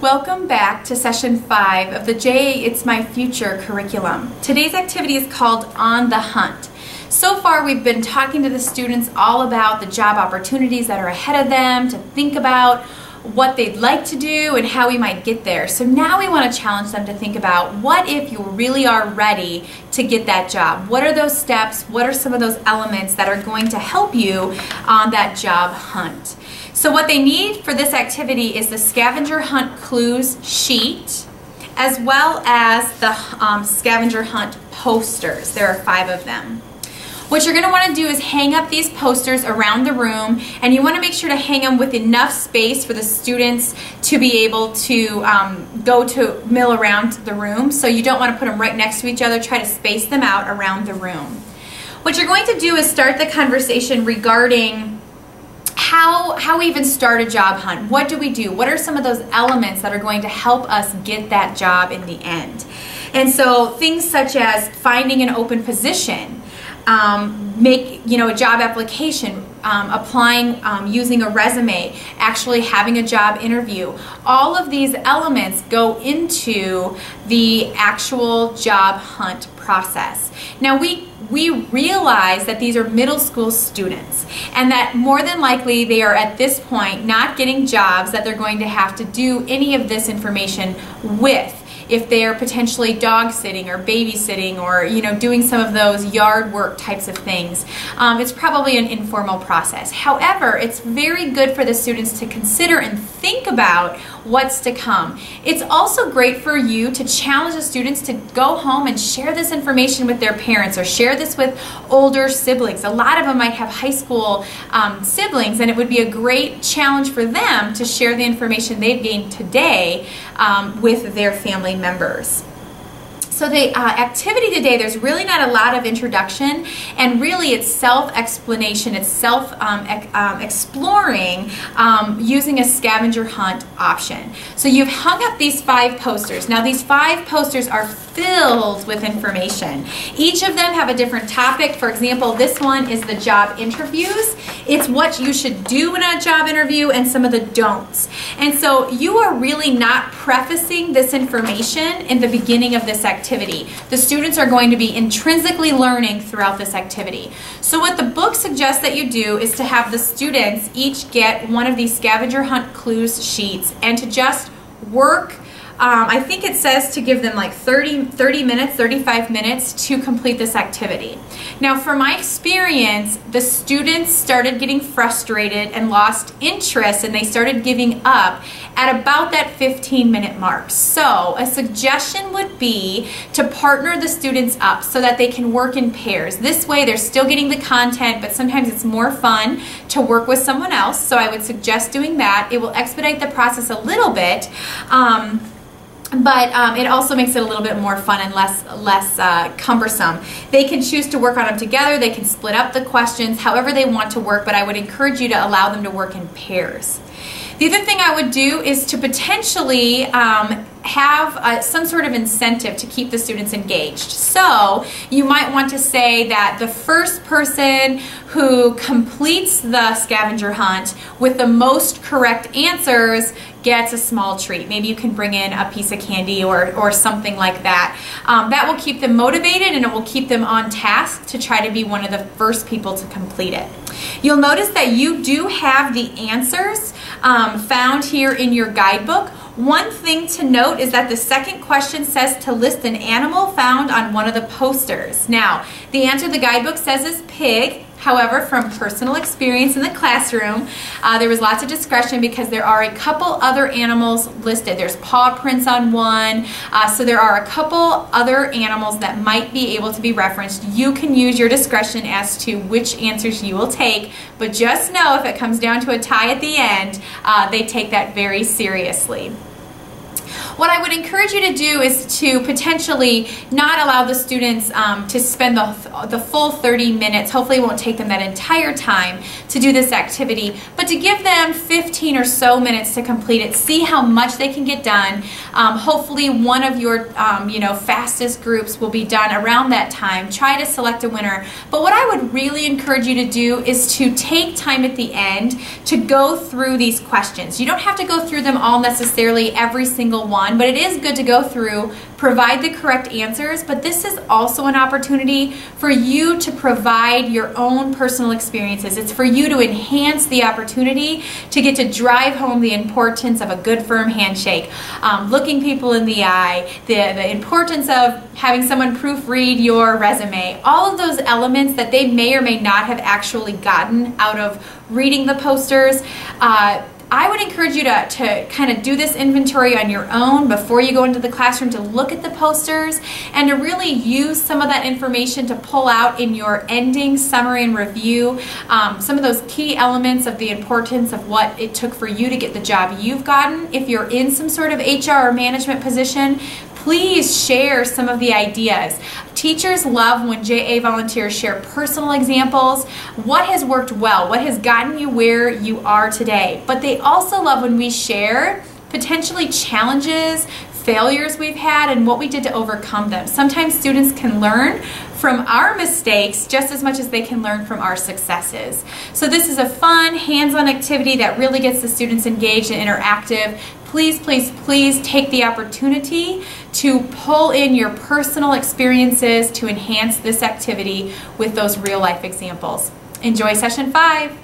Welcome back to session 5 of the JA It's My Future curriculum. Today's activity is called On the Hunt. So far we've been talking to the students all about the job opportunities that are ahead of them, to think about what they'd like to do and how we might get there. So now we want to challenge them to think about, what if you really are ready to get that job? What are those steps? What are some of those elements that are going to help you on that job hunt? So what they need for this activity is the scavenger hunt clues sheet, as well as the scavenger hunt posters. There are 5 of them. What you're going to want to do is hang up these posters around the room, and you want to make sure to hang them with enough space for the students to be able to mill around the room. So you don't want to put them right next to each other. Try to space them out around the room. What you're going to do is start the conversation regarding how we even start a job hunt. What do we do? What are some of those elements that are going to help us get that job in the end? And so things such as finding an open position, make a job application, applying using a resume, actually having a job interview. All of these elements go into the actual job hunt process. Now we realize that these are middle school students, and that more than likely they are at this point not getting jobs that they're going to have to do any of this information with. If they are potentially dog sitting or babysitting or doing some of those yard work types of things, it's probably an informal process. However, it's very good for the students to consider and think about what's to come. It's also great for you to challenge the students to go home and share this information with their parents, or share this with older siblings. A lot of them might have high school siblings, and it would be a great challenge for them to share the information they've gained today with their family members. So the activity today, there's really not a lot of introduction, and really it's self-explanation, it's self-exploring using a scavenger hunt option. So you've hung up these 5 posters. Now these 5 posters are filled with information. Each of them have a different topic. For example, this one is the job interviews. It's what you should do in a job interview and some of the don'ts. And so you are really not prefacing this information in the beginning of this activity. The students are going to be intrinsically learning throughout this activity. So what the book suggests that you do is to have the students each get one of these scavenger hunt clues sheets, and to just work. I think it says to give them like 30 minutes, 35 minutes to complete this activity. Now from my experience, the students started getting frustrated and lost interest, and they started giving up at about that 15-minute mark. So a suggestion would be to partner the students up so that they can work in pairs. This way they're still getting the content, but sometimes it's more fun to work with someone else. So I would suggest doing that. It will expedite the process a little bit. But it also makes it a little bit more fun and less cumbersome. They can choose to work on them together. They can split up the questions however they want to work, but I would encourage you to allow them to work in pairs. The other thing I would do is to potentially have some sort of incentive to keep the students engaged. So you might want to say that the first person who completes the scavenger hunt with the most correct answers gets a small treat. Maybe you can bring in a piece of candy or something like that. That will keep them motivated, and it will keep them on task to try to be one of the first people to complete it. You'll notice that you do have the answers found here in your guidebook. One thing to note is that the second question says to list an animal found on one of the posters. Now, the answer the guidebook says is pig. However, from personal experience in the classroom, there was lots of discretion because there are a couple other animals listed. There's paw prints on one, so there are a couple other animals that might be able to be referenced. You can use your discretion as to which answers you will take, but just know if it comes down to a tie at the end, they take that very seriously. What I would encourage you to do is to potentially not allow the students to spend the full 30 minutes. Hopefully it won't take them that entire time to do this activity, but to give them 15 or so minutes to complete it. See how much they can get done. Hopefully one of your fastest groups will be done around that time. Try to select a winner. But what I would really encourage you to do is to take time at the end to go through these questions. You don't have to go through them all necessarily, every single one, but it is good to go through, provide the correct answers, but this is also an opportunity for you to provide your own personal experiences. It's for you to enhance the opportunity to get to drive home the importance of a good firm handshake, looking people in the eye, the importance of having someone proofread your resume, all of those elements that they may or may not have actually gotten out of reading the posters. I would encourage you to kind of do this inventory on your own before you go into the classroom, to look at the posters and to really use some of that information to pull out in your ending summary and review some of those key elements of the importance of what it took for you to get the job you've gotten. If you're in some sort of HR or management position, please share some of the ideas. Teachers love when JA volunteers share personal examples, what has worked well, what has gotten you where you are today. But they also love when we share potentially challenges, failures we've had, and what we did to overcome them. Sometimes students can learn from our mistakes just as much as they can learn from our successes. So this is a fun, hands-on activity that really gets the students engaged and interactive. Please, please, please take the opportunity to pull in your personal experiences to enhance this activity with those real-life examples. Enjoy session 5.